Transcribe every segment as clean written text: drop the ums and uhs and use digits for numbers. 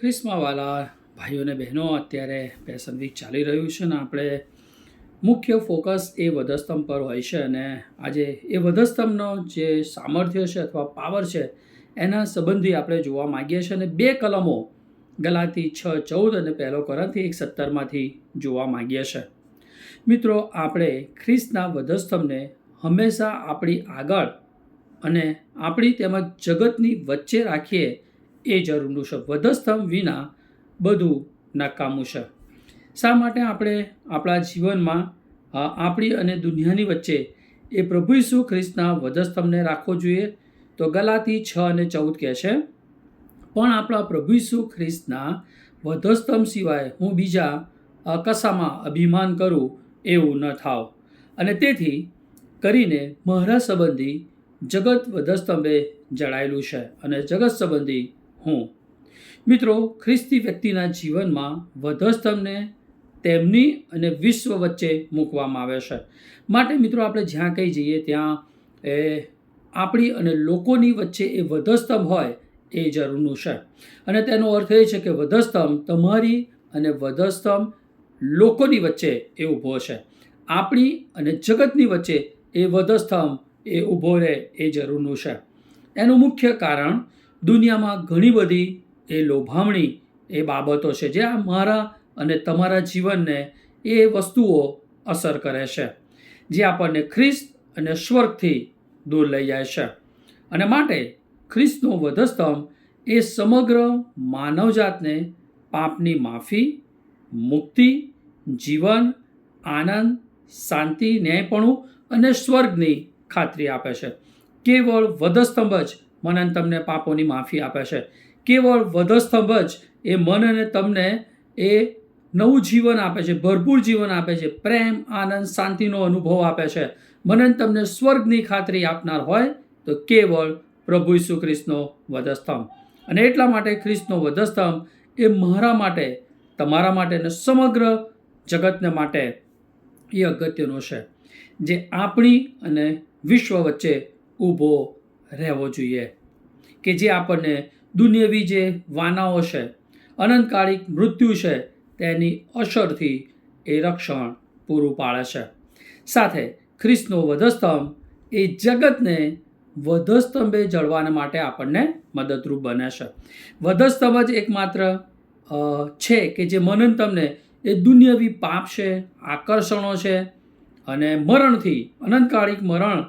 ક્રિસ્માવાલા ભાઈઓ અને બહેનો, અત્યારે પેશન વીક ચાલી રહ્યું છે ને આપણે મુખ્ય ફોકસ એ વધસ્તંભ પર હોય છે. અને આજે એ વધસ્તંભનો જે સામર્થ્ય છે અથવા પાવર છે એના સંબંધી આપણે જોવા માગીએ છીએ. અને બે કલમો ગલાતી 6:14 અને 1 કોરિન્થી 1:17 જોવા માગીએ છીએ. મિત્રો, આપણે ખ્રિસ્તના વધસ્તંભને હંમેશા આપણી આગળ અને આપણી તેમજ જગતની વચ્ચે રાખીએ એ જરૂરનું છે. વધસ્તંભ વિના બધું નકામું છે. શા માટે આપણે આપણા જીવનમાં આપણી અને દુનિયાની વચ્ચે એ પ્રભુ ઈસુ ખ્રિસ્તના વધસ્તંભને રાખવો જોઈએ? તો ગલાતી 6:14 કહે છે, પણ આપણા પ્રભુ ઈસુ ખ્રિસ્તના વધસ્તંભ સિવાય હું બીજા કશામાં અભિમાન કરું એવું ન થાવ. અને તેથી કરીને મારા સંબંધી જગત વધસ્તંભે જડાયેલું છે અને જગત સંબંધી હું. મિત્રો, ખ્રિસ્તી વ્યક્તિના જીવનમાં વધસ્તંભને તેમની અને વિશ્વ વચ્ચે મૂકવામાં આવે છે. માટે મિત્રો, આપણે જ્યાં કંઈ જઈએ ત્યાં આપણી અને લોકોની વચ્ચે એ વધસ્તંભ હોય એ જરૂરનું છે. અને તેનો અર્થ એ છે કે વધસ્તંભ તમારી અને વધસ્તંભ લોકોની વચ્ચે એ ઊભો છે. આપણી અને જગતની વચ્ચે એ વધસ્તંભ એ ઊભો રહે એ જરૂરનું છે. એનું મુખ્ય કારણ દુનિયામાં ઘણી બધી એ લોભામણી એ બાબતો છે જે આ મારા અને તમારા જીવનને એ વસ્તુઓ અસર કરે છે, જે આપણને ખ્રિસ્ત અને સ્વર્ગથી દૂર લઈ જાય છે. અને માટે ખ્રિસ્તનો વધસ્તંભ એ સમગ્ર માનવજાતને પાપની માફી, મુક્તિ, જીવન, આનંદ, શાંતિ, ન્યાયપણું અને સ્વર્ગની ખાતરી આપે છે. કેવળ વધસ્તંભ જ મને અને તમને પાપોની માફી આપે છે. કેવળ વધસ્તંભ જ એ મન અને તમને એ નવું જીવન આપે છે, ભરપૂર જીવન આપે છે, પ્રેમ, આનંદ, શાંતિનો અનુભવ આપે છે. મને અને તમને સ્વર્ગની ખાતરી આપનાર હોય તો કેવળ પ્રભુ ઈસુ ખ્રિસ્તનો વધસ્તંભ. અને એટલા માટે ખ્રિસ્તનો વધસ્તંભ એ મારા માટે, તમારા માટે અને સમગ્ર જગતને માટે એ અગત્યનો છે, જે આપણી અને વિશ્વ વચ્ચે ઊભો રહેવો જોઈએ, કે જે આપણને દુનિયાવી જે વાનાઓ છે, અનંતકાળિક મૃત્યુ છે, તેની અસરથી એ રક્ષણ પૂરું પાડે છે. સાથે ખ્રિસ્તનો વધસ્તંભ એ જગતને વધસ્તંભે જળવાના માટે આપણને મદદરૂપ બને છે. વધસ્તંભ જ એકમાત્ર છે કે જે મન અને તમને એ દુનિયાવી પાપ છે, આકર્ષણો છે અને મરણથી, અનંતકાળિક મરણ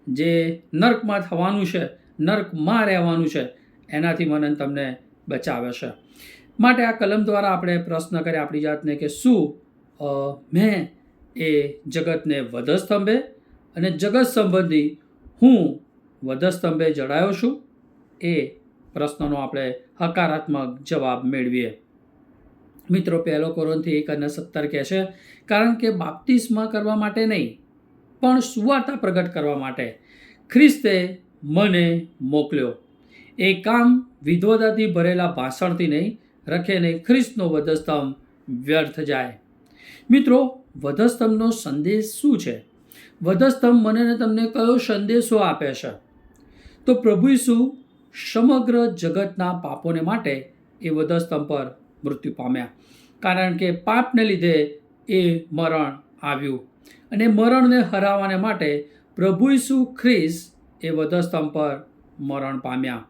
જે નર્કમાં થવાનું છે, નર્કમાં રહેવાનું છે, એનાથી મને તમને બચાવે છે. માટે આ કલમ દ્વારા આપણે પ્રશ્ન કરીએ આપણી જાતને કે શું મેં એ જગતને વધસ્તંભે અને જગત સંબંધી હું વધસ્તંભે જડાયો છું? એ પ્રશ્નનો આપણે હકારાત્મક જવાબ મેળવીએ. મિત્રો, 1 કોરિન્થી 1:17 કહે છે, કારણ કે બાપ્તિસ્મા કરવા માટે નહીં, પણ સુવાર્તા પ્રગટ કરવા માટે ખ્રિસ્તે મને મોકલ્યો. એ કામ વિદ્વતાથી ભરેલા ભાષણથી નહીં, રખે નહીં, ખ્રિસ્તનો વધસ્તંભ વ્યર્થ જાય. મિત્રો, વધસ્તંભનો સંદેશ શું છે? વધસ્તંભ મને અને તમને કયો સંદેશો આપે છે? તો પ્રભુ ઈસુ સમગ્ર જગતના પાપોને માટે એ વધસ્તંભ પર મૃત્યુ પામ્યા. કારણ કે પાપને લીધે એ મરણ આવ્યું અને મરણને હરાવવાને માટે પ્રભુ ઈસુ ખ્રિસ્ત એ વધસ્તંભ પર મરણ પામ્યા.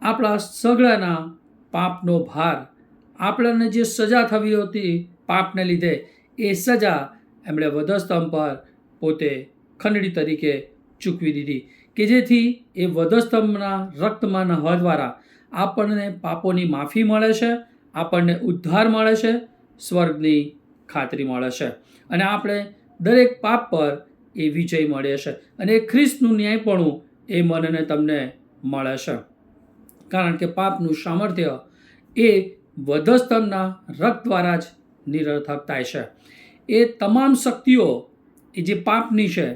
આપણા સગળાના પાપનો ભાર, આપણને જે સજા થવી હતી પાપને લીધે, એ સજા એમણે વધસ્તંભ પર પોતે ખંડણી તરીકે ચૂકવી દીધી, કે જેથી એ વધસ્તંભના રક્તમાં નહાવા દ્વારા આપણને પાપોની માફી મળે છે, આપણને ઉદ્ધાર મળે છે, સ્વર્ગની ખાતરી મળે છે અને આપણે દરેક પાપ પર એ વિજય મળે છે. અને ખ્રિસ્તનું ન્યાયપણું એ મને તમને મળે છે, કારણ કે પાપનું સામર્થ્ય એ વધસ્તંભના રક્ત દ્વારા જ નિરર્થક થાય છે. એ તમામ શક્તિઓ એ જે પાપની છે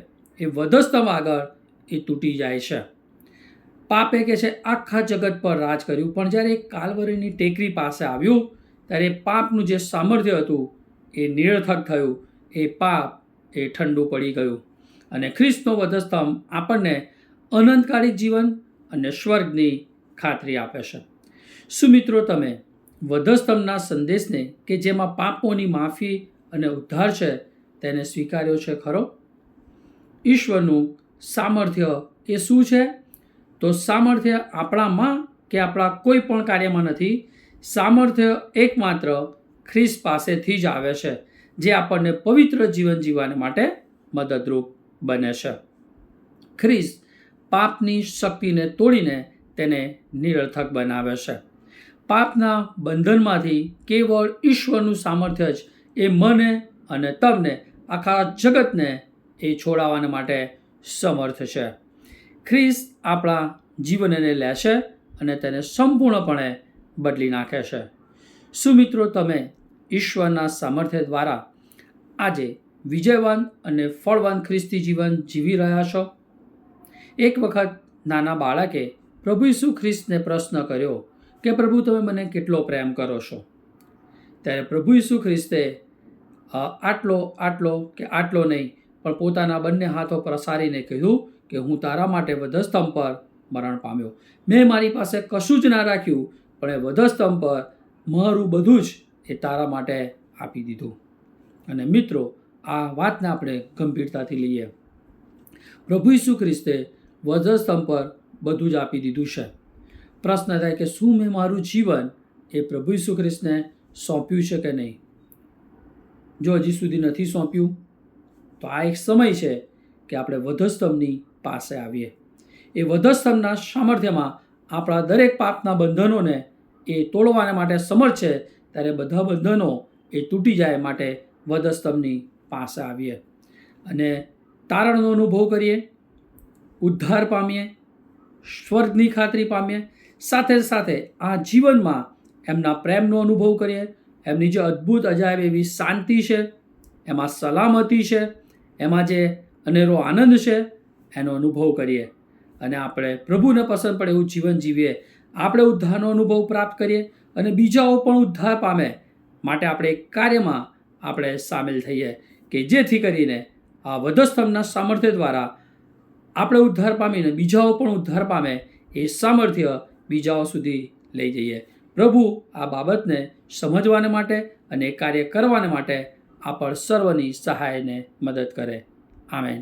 એ વધસ્તંભ આગળ એ તૂટી જાય છે. પાપે કે છે આખા જગત પર રાજ કર્યું, પણ જ્યારે કાલ્વરીની ટેકરી પાસે આવ્યું ત્યારે પાપનું જે સામર્થ્ય હતું એ નિરર્થક થયું, એ પાપ એ ઠંડુ પડી ગયું અને ખ્રિસ્તનો વધસ્તંભ આપણને અનંતકાળિક જીવન અને સ્વર્ગની ખાતરી આપે છે. શું મિત્રો, તમે વધસ્તંભના સંદેશને કે જેમાં પાપોની માફી અને ઉદ્ધાર છે તેને સ્વીકાર્યો છે ખરો? ઈશ્વરનું સામર્થ્ય એ શું છે? તો સામર્થ્ય આપણામાં કે આપણા કોઈ પણ કાર્યમાં નથી. સામર્થ્ય એકમાત્ર ખ્રિસ્ત પાસેથી જ આવે છે, જે આપણને પવિત્ર જીવન જીવવા માટે મદદરૂપ બને છે. ખ્રિસ્ત પાપની શક્તિને તોડીને તેને નિરર્થક બનાવે છે. પાપના બંધનમાંથી કેવળ ઈશ્વરનું સામર્થ્ય જ એ મને અને તમને, આખા જગતને એ છોડાવવાને માટે સમર્થ છે. ખ્રિસ્ત આપણા જીવનને લેશે અને તેને સંપૂર્ણપણે બદલી નાખે છે. શું મિત્રો, તમે ઈશ્વરના સામર્થ્ય દ્વારા આજે વિજયવાન અને ફળવાન ખ્રિસ્તી જીવન જીવી રહ્યા છો? એક વખત નાના બાળકે પ્રભુ ઈસુ ખ્રિસ્તને પ્રશ્ન કર્યો કે પ્રભુ, તમે મને કેટલો પ્રેમ કરો છો? ત્યારે પ્રભુ ઈસુ ખ્રિસ્તે આટલો નહીં, પણ પોતાના બંને હાથો પ્રસારીને કહ્યું કે હું તારા માટે વધસ્તંભ પર મરણ પામ્યો. મેં મારી પાસે કશું જ ના રાખ્યું, પણ એ વધસ્તંભ પર મારું બધું જ એ તારા માટે આપી દીધું. અને મિત્રો, આ વાતને આપણે ગંભીરતાથી લઈએ. પ્રભુ ઈસુ ખ્રિસ્તે વધસ્તંભ પર બધું જ આપી દીધું છે. પ્રશ્ન થાય કે શું મેં મારું જીવન એ પ્રભુ ઈસુ ખ્રિસ્તને સોંપ્યું છે કે નહીં? જો હજી સુધી નથી સોંપ્યું, તો આ એક સમય છે કે આપણે વધસ્તંભની પાસે આવીએ. એ વધસ્તંભના સામર્થ્યમાં આપણા દરેક પાપના બંધનોને એ તોડવાને માટે સમર્થ છે. ત્યારે બધા બંધનો એ તૂટી જાય માટે વધસ્તંભની પાસે આવીએ અને તારણનો અનુભવ કરીએ, ઉદ્ધાર પામીએ, સ્વર્ગની ખાતરી પામીએ. સાથે સાથે આ જીવનમાં એમના પ્રેમનો અનુભવ કરીએ. એમની જે અદ્ભુત અજાયબ એવી શાંતિ છે, એમાં સલામતી છે, એમાં જે અનેરો આનંદ છે, એનો અનુભવ કરીએ અને આપણે પ્રભુને પસંદ પડે એવું જીવન જીવીએ. આપણે ઉદ્ધારનો અનુભવ પ્રાપ્ત કરીએ અને બીજાઓ પણ ઉદ્ધાર પામે માટે આપણે એક કાર્યમાં આપણે સામેલ થઈએ કે જેથી કરીને આ વધસ્તંભના સામર્થ્ય દ્વારા આપણે ઉદ્ધાર પામીને બીજાઓ પણ ઉદ્ધાર પામે એ સામર્થ્ય બીજાઓ સુધી લઈ જઈએ. પ્રભુ આ બાબતને સમજવાને માટે અને કાર્ય કરવાને માટે આપણ સર્વની સહાયને મદદ કરે. આમેન.